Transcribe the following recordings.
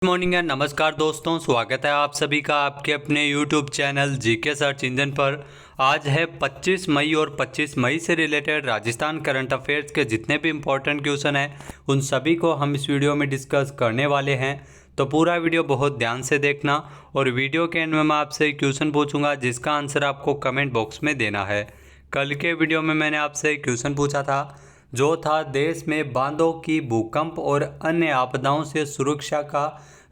Good morning and नमस्कार दोस्तों, स्वागत है आप सभी का आपके अपने YouTube channel GK search engine पर। आज है 25 मई और 25 मई से रिलेटेड राजस्थान करंट अफेयर्स के जितने भी इम्पोर्टेंट क्वेश्चन हैं उन सभी को हम इस वीडियो में डिस्कस करने वाले हैं। तो पूरा वीडियो बहुत ध्यान से देखना और वीडियो के एंड में मैं आपसे क्वेश्चन पूछूंगा जिसका आंसर आपको कमेंट बॉक्स में देना है। कल के वीडियो में मैंने आपसे क्वेश्चन पूछा था जो था देश में बांधों की भूकंप और अन्य आपदाओं से सुरक्षा का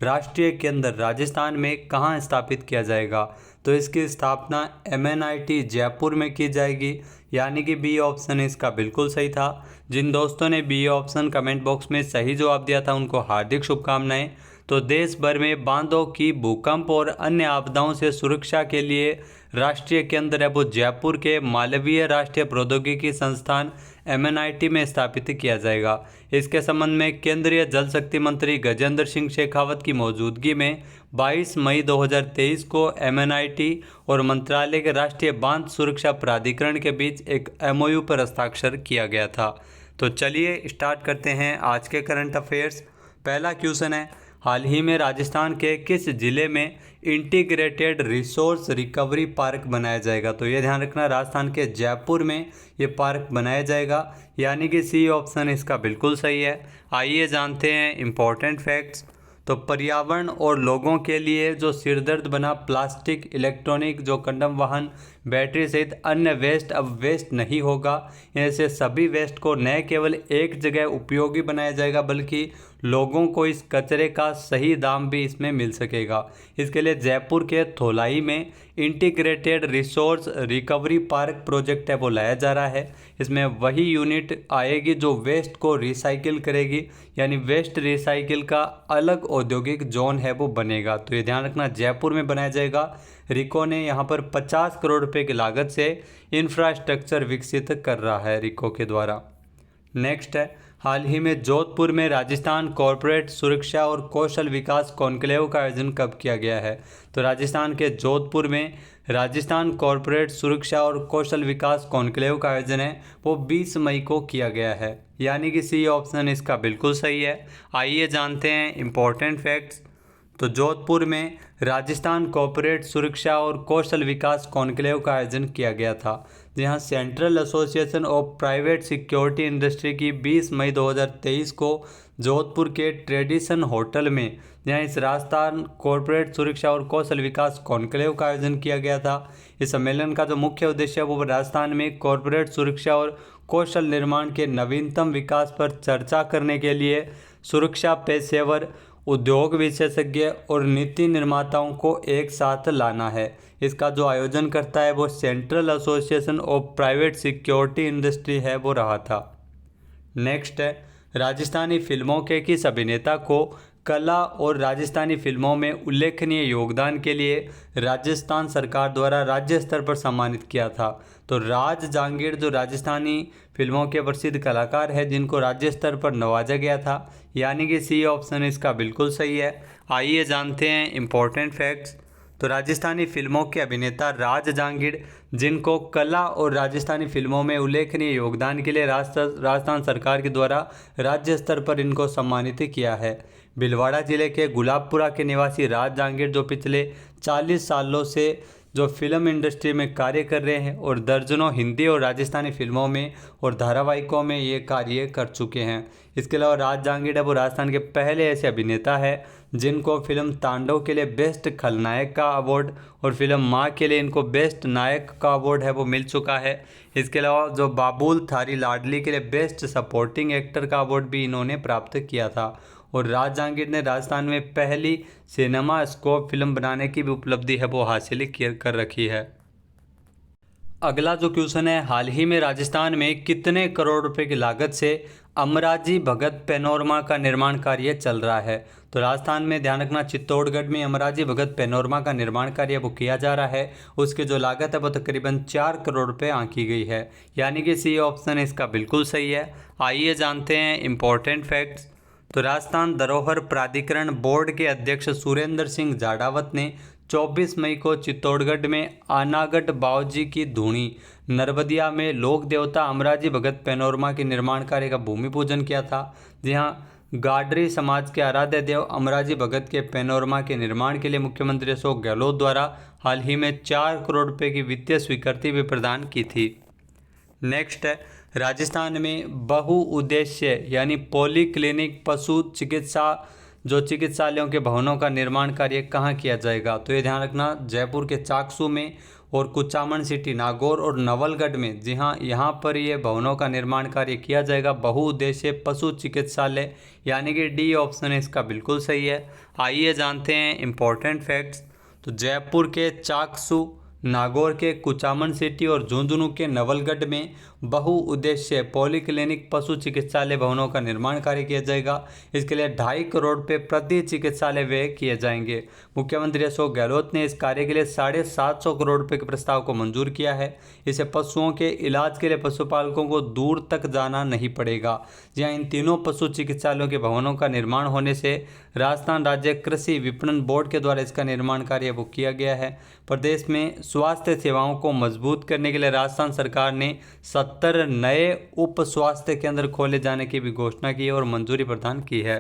राष्ट्रीय केंद्र राजस्थान में कहाँ स्थापित किया जाएगा। तो इसकी स्थापना MNIT जयपुर में की जाएगी, यानी कि बी ऑप्शन इसका बिल्कुल सही था। जिन दोस्तों ने बी ऑप्शन कमेंट बॉक्स में सही जवाब दिया था उनको हार्दिक शुभकामनाएं। तो देश भर में बांधों की भूकंप और अन्य आपदाओं से सुरक्षा के लिए राष्ट्रीय केंद्र है वो जयपुर के मालवीय राष्ट्रीय प्रौद्योगिकी संस्थान MNIT में स्थापित किया जाएगा। इसके संबंध में केंद्रीय जल शक्ति मंत्री गजेंद्र सिंह शेखावत की मौजूदगी में 22 मई 2023 को MNIT और मंत्रालय के राष्ट्रीय बांध सुरक्षा प्राधिकरण के बीच एक MOU पर हस्ताक्षर किया गया था। तो चलिए स्टार्ट करते हैं आज के करंट अफेयर्स। पहला क्वेश्चन है, हाल ही में राजस्थान के किस जिले में इंटीग्रेटेड रिसोर्स रिकवरी पार्क बनाया जाएगा। तो ये ध्यान रखना, राजस्थान के जयपुर में ये पार्क बनाया जाएगा, यानी कि सी ऑप्शन इसका बिल्कुल सही है। आइए जानते हैं इम्पोर्टेंट फैक्ट्स। तो पर्यावरण और लोगों के लिए जो सिरदर्द बना प्लास्टिक, इलेक्ट्रॉनिक, जो कंडम वाहन, बैटरी सहित अन्य वेस्ट अब वेस्ट नहीं होगा। ऐसे सभी वेस्ट को न केवल एक जगह उपयोगी बनाया जाएगा बल्कि लोगों को इस कचरे का सही दाम भी इसमें मिल सकेगा। इसके लिए जयपुर के थोलाई में integrated resource recovery park project है वो लाया जा रहा है। इसमें वही यूनिट आएगी जो वेस्ट को रिसाइकिल करेगी, यानी वेस्ट रिसाइकिल का अलग औद्योगिक जोन है वो बनेगा। तो ये ध्यान रखना, जयपुर में बनाया जाएगा। रिको ने यहाँ पर 50 करोड़ रुपए की लागत से इंफ्रास्ट्रक्चर विकसित कर रहा है रिको के द्वारा। नेक्स्ट है, हाल ही में जोधपुर में राजस्थान कॉरपोरेट सुरक्षा और कौशल विकास कॉन्क्लेव का आयोजन कब किया गया है। तो राजस्थान के जोधपुर में राजस्थान कॉरपोरेट सुरक्षा और कौशल विकास कॉन्क्लेव का आयोजन है वो 20 मई को किया गया है, यानी कि सी ऑप्शन इसका बिल्कुल सही है। आइए जानते हैं इम्पोर्टेंट फैक्ट्स। तो जोधपुर में राजस्थान कॉरपोरेट सुरक्षा और कौशल विकास कॉन्क्लेव का आयोजन किया गया था, जहां central association of private security industry की 20 मई 2023 को जोधपुर के ट्रेडिशन होटल में जहां इस राजस्थान कॉरपोरेट सुरक्षा और कौशल विकास कॉन्क्लेव का आयोजन किया गया था। इस सम्मेलन का जो मुख्य उद्देश्य है वो राजस्थान में कॉरपोरेट सुरक्षा और कौशल निर्माण के नवीनतम विकास पर चर्चा करने के लिए सुरक्षा पेशेवर, उद्योग विशेषज्ञ और नीति निर्माताओं को एक साथ लाना है। इसका जो आयोजन करता है वो central association of private security industry है वो रहा था। नेक्स्ट है, राजस्थानी फिल्मों के किस अभिनेता को कला और राजस्थानी फिल्मों में उल्लेखनीय योगदान के लिए राजस्थान सरकार द्वारा राज्य स्तर पर सम्मानित किया था। तो राज जांगीर जो राजस्थानी फिल्मों के प्रसिद्ध कलाकार हैं जिनको राज्य स्तर पर नवाजा गया था, यानी कि सी ऑप्शन इसका बिल्कुल सही है। आइए जानते हैं इम्पोर्टेंट फैक्ट्स। तो राजस्थानी फिल्मों के अभिनेता राज जांगीर जिनको कला और राजस्थानी फिल्मों में उल्लेखनीय योगदान के लिए राजस्थान सरकार के द्वारा राज्य स्तर पर इनको सम्मानित किया है। भीलवाड़ा जिले के गुलाबपुरा के निवासी राज जांगीर जो पिछले 40 सालों से जो फिल्म इंडस्ट्री में कार्य कर रहे हैं और दर्जनों हिंदी और राजस्थानी फिल्मों में और धारावाहिकों में ये कार्य कर चुके हैं। इसके अलावा राज जांगीर वो राजस्थान के पहले ऐसे अभिनेता है जिनको फिल्म तांडव के लिए बेस्ट खलनायक का अवार्ड और फिल्म माँ के लिए इनको बेस्ट नायक का अवार्ड है वो मिल चुका है। इसके अलावा जो बाबुल थारी लाडली के लिए बेस्ट सपोर्टिंग एक्टर का अवार्ड भी इन्होंने प्राप्त किया था। और राज जांगीर ने राजस्थान में पहली सिनेमा स्कोप फिल्म बनाने की भी उपलब्धि है वो हासिल कर रखी है। अगला जो क्वेश्चन है, हाल ही में राजस्थान में कितने करोड़ रुपए की लागत से अमराजी भगत पैनोरमा का निर्माण कार्य चल रहा है। तो राजस्थान में ध्यान रखना, चित्तौड़गढ़ में अमराजी भगत पैनोरमा का निर्माण कार्य वो किया जा रहा है। उसकी जो लागत है वो तकरीबन 4 करोड़ रुपए आंकी गई है, यानी कि सी ऑप्शन इसका बिल्कुल सही है। आइए जानते हैं इम्पोर्टेंट फैक्ट्स। तो राजस्थान धरोहर प्राधिकरण बोर्ड के अध्यक्ष सुरेंद्र सिंह जाडावत ने 24 मई को चित्तौड़गढ़ में आनागढ़ बावजी की धूणी नरबदिया में लोक देवता अमराजी भगत पैनोरमा के निर्माण कार्य का भूमि पूजन किया था। जहां गाडरी समाज के आराध्य देव अमराजी भगत के पैनोरमा के निर्माण के लिए मुख्यमंत्री अशोक गहलोत द्वारा हाल ही में 4 करोड़ रुपए की वित्तीय स्वीकृति भी प्रदान की थी। नेक्स्ट है, राजस्थान में बहुउद्देश्य यानी पॉलीक्लिनिक पशु चिकित्सा जो चिकित्सालयों के भवनों का निर्माण कार्य कहाँ किया जाएगा? तो ये ध्यान रखना, जयपुर के चाकसू में और कुचामन सिटी, नागौर और नवलगढ़ में। जी हाँ, यहाँ पर ये भवनों का निर्माण कार्य किया जाएगा। बहुउद्देश्य पशु चिकित्सालय यानी कि डी ऑप्शन है इसका बिल्कुल सही है। आइए जानते हैं इम्पोर्टेंट फैक्ट्स। तो जयपुर के चाकसू, नागौर के कुचामन सिटी और झुंझुनू के नवलगढ़ में बहुउद्देश्य पॉलीक्लिनिक पशु चिकित्सालय भवनों का निर्माण कार्य किया जाएगा। इसके लिए 2.5 करोड़ रुपये प्रति चिकित्सालय व्यय किए जाएंगे। मुख्यमंत्री अशोक गहलोत ने इस कार्य के लिए 750 करोड़ रुपये के प्रस्ताव को मंजूर किया है। इसे पशुओं के इलाज के लिए पशुपालकों को दूर तक जाना नहीं पड़ेगा। जहाँ इन तीनों पशु चिकित्सालयों के भवनों का निर्माण होने से राजस्थान राज्य कृषि विपणन बोर्ड के द्वारा इसका निर्माण कार्य वो किया गया है। प्रदेश में स्वास्थ्य सेवाओं को मजबूत करने के लिए राजस्थान सरकार ने 70 नए उप स्वास्थ्य केंद्र खोले जाने की भी घोषणा की और मंजूरी प्रदान की है।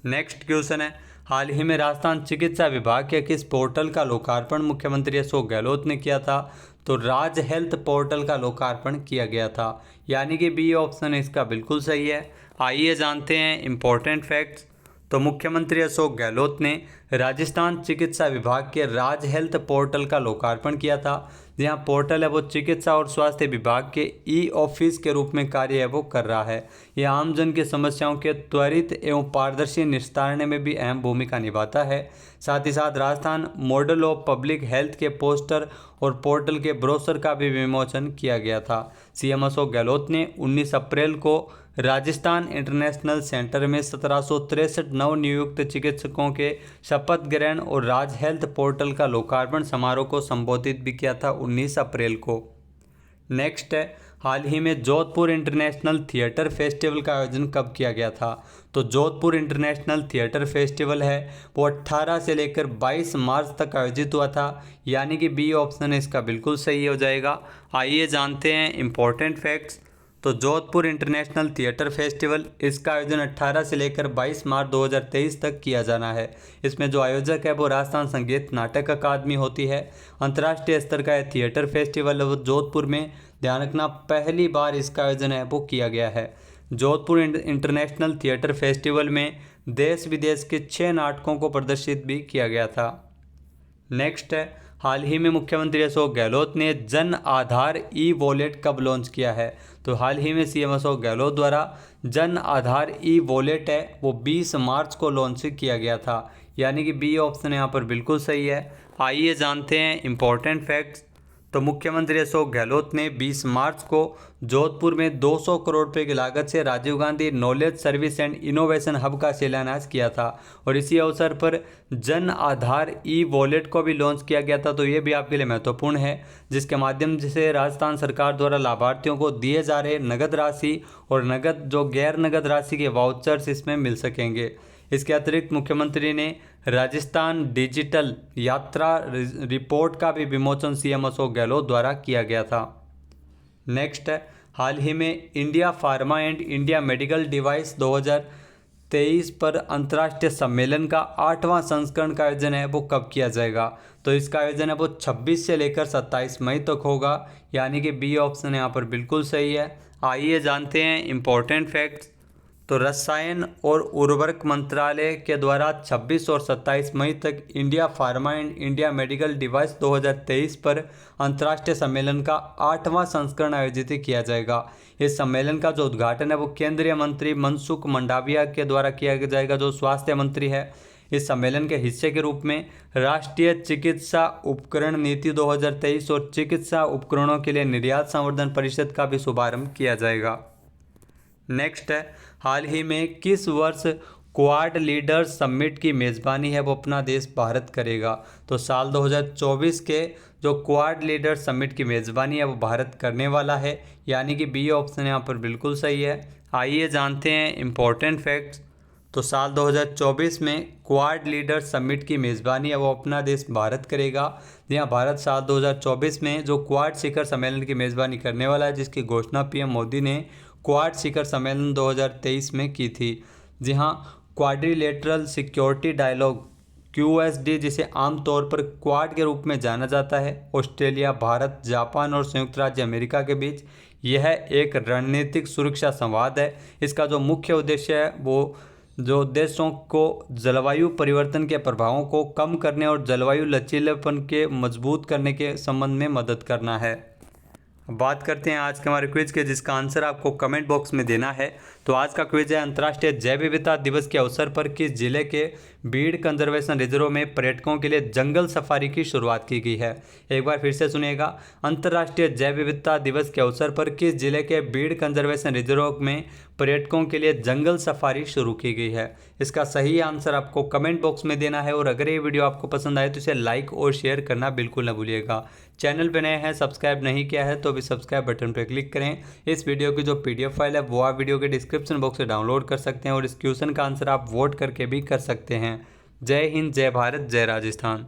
नेक्स्ट क्वेश्चन है, हाल ही में राजस्थान चिकित्सा विभाग के किस पोर्टल का लोकार्पण मुख्यमंत्री अशोक गहलोत ने किया था? तो राज हेल्थ पोर्टल का लोकार्पण किया गया था, यानी कि बी ऑप्शन इसका बिल्कुल सही है। आइए जानते हैं इम्पोर्टेंट फैक्ट्स। तो मुख्यमंत्री अशोक गहलोत ने राजस्थान चिकित्सा विभाग के राज हेल्थ पोर्टल का लोकार्पण किया था। जहाँ पोर्टल है वो चिकित्सा और स्वास्थ्य विभाग के ई ऑफिस के रूप में कार्य है वो कर रहा है। यह आमजन की समस्याओं के त्वरित एवं पारदर्शी निस्तारण में भी अहम भूमिका निभाता है। साथ ही साथ Rajasthan model of public health के पोस्टर और पोर्टल के ब्रोशर का भी विमोचन किया गया था। सीएम अशोक गहलोत ने 19 अप्रैल को राजस्थान इंटरनेशनल सेंटर में 1763 नवनियुक्त चिकित्सकों के शपथ ग्रहण और राज हेल्थ पोर्टल का लोकार्पण समारोह को संबोधित भी किया था 19 अप्रैल को। नेक्स्ट है, हाल ही में जोधपुर इंटरनेशनल थिएटर फेस्टिवल का आयोजन कब किया गया था? तो जोधपुर इंटरनेशनल थिएटर फेस्टिवल है वो 18 से लेकर 22 मार्च तक आयोजित हुआ था, यानी कि बी ऑप्शन इसका बिल्कुल सही हो जाएगा। आइए जानते हैं इम्पोर्टेंट फैक्ट्स। तो जोधपुर इंटरनेशनल थिएटर फेस्टिवल इसका आयोजन 18 से लेकर 22 मार्च 2023 तक किया जाना है। इसमें जो आयोजक है वो राजस्थान संगीत नाटक अकादमी होती है। अंतर्राष्ट्रीय स्तर का यह थिएटर फेस्टिवल वो जोधपुर में, ध्यान रखना, पहली बार इसका आयोजन है वो किया गया है। जोधपुर इंटरनेशनल थिएटर फेस्टिवल में देश विदेश के 6 नाटकों को प्रदर्शित भी किया गया था। नेक्स्ट है, हाल ही में मुख्यमंत्री अशोक गहलोत ने जन आधार ई वॉलेट कब लॉन्च किया है? तो हाल ही में सीएम अशोक गहलोत द्वारा जन आधार ई वॉलेट है वो 20 मार्च को लॉन्च किया गया था, यानी कि बी ऑप्शन यहाँ पर बिल्कुल सही है। आइए जानते हैं इम्पोर्टेंट फैक्ट्स। तो मुख्यमंत्री अशोक गहलोत ने 20 मार्च को जोधपुर में 200 करोड़ रुपए की लागत से Rajiv Gandhi knowledge service and innovation hub का शिलान्यास किया था और इसी अवसर पर जन आधार ई वॉलेट को भी लॉन्च किया गया था। तो ये भी आपके लिए महत्वपूर्ण है, जिसके माध्यम से राजस्थान सरकार द्वारा लाभार्थियों को दिए जा रहे नगद राशि और नगद जो गैर नगद राशि के वाउचर्स इसमें मिल सकेंगे। इसके अतिरिक्त मुख्यमंत्री ने राजस्थान डिजिटल यात्रा रिपोर्ट का भी विमोचन सीएम अशोक गहलोत द्वारा किया गया था। नेक्स्ट है, हाल ही में India pharma and India medical device 2023 पर अंतर्राष्ट्रीय सम्मेलन का 8वां संस्करण का आयोजन है वो कब किया जाएगा? तो इसका आयोजन है वो 26 से लेकर 27 मई तक होगा, यानी कि बी ऑप्शन यहाँ पर बिल्कुल सही है। आइए जानते हैं इम्पोर्टेंट फैक्ट्स। तो रसायन और उर्वरक मंत्रालय के द्वारा 26 और 27 मई तक India pharma and India medical device 2023 पर अंतर्राष्ट्रीय सम्मेलन का 8वां संस्करण आयोजित किया जाएगा। इस सम्मेलन का जो उद्घाटन है वो केंद्रीय मंत्री मनसुख मंडाविया के द्वारा किया जाएगा, जो स्वास्थ्य मंत्री है। इस सम्मेलन के हिस्से के रूप में राष्ट्रीय चिकित्सा उपकरण नीति 2023 और चिकित्सा उपकरणों के लिए निर्यात संवर्धन परिषद का भी शुभारंभ किया जाएगा। नेक्स्ट है, हाल ही में किस वर्ष क्वाड लीडर्स समिट की मेज़बानी है वो अपना देश भारत करेगा? तो साल 2024 के जो क्वाड लीडर्स समिट की मेज़बानी है वो भारत करने वाला है, यानी कि बी ऑप्शन यहाँ पर बिल्कुल सही है। आइए जानते हैं इम्पोर्टेंट फैक्ट्स। तो साल 2024 में क्वाड लीडर्स समिट की मेज़बानी है वो अपना देश भारत करेगा। जहाँ भारत साल 2024 में जो क्वाड शिखर सम्मेलन की मेज़बानी करने वाला है, जिसकी घोषणा पीएम मोदी ने क्वाड शिखर सम्मेलन 2023 में की थी। जी हाँ, क्वाड्रिलेटरल सिक्योरिटी डायलॉग QSD, जिसे आमतौर पर क्वाड के रूप में जाना जाता है, ऑस्ट्रेलिया, भारत, जापान और संयुक्त राज्य अमेरिका के बीच यह एक रणनीतिक सुरक्षा संवाद है। इसका जो मुख्य उद्देश्य है वो जो देशों को जलवायु परिवर्तन के प्रभावों को कम करने और जलवायु लचीलेपन के मजबूत करने के संबंध में मदद करना है। बात करते हैं आज के हमारे क्विज के, जिसका आंसर आपको कमेंट बॉक्स में देना है। तो आज का क्विज है, अंतर्राष्ट्रीय जैव विविधता दिवस के अवसर पर किस जिले के बीड़ कंजर्वेशन रिजर्व में पर्यटकों के लिए जंगल सफारी की शुरुआत की गई है? एक बार फिर से सुनिएगा, अंतर्राष्ट्रीय जैव विविधता दिवस के अवसर पर किस जिले के बीड़ कंजर्वेशन रिजर्व में पर्यटकों के लिए जंगल सफारी शुरू की गई है? इसका सही आंसर आपको कमेंट बॉक्स में देना है। और अगर ये वीडियो आपको पसंद आए तो इसे लाइक और शेयर करना बिल्कुल न भूलिएगा। चैनल पे नए हैं, सब्सक्राइब नहीं किया है तो अभी सब्सक्राइब बटन पर क्लिक करें। इस वीडियो की जो PDF फाइल है वो आप वीडियो के डिस्क्रिप्शन बॉक्स से डाउनलोड कर सकते हैं और इस क्वेश्चन का आंसर आप वोट करके भी कर सकते हैं। जय हिंद, जय भारत, जय राजस्थान।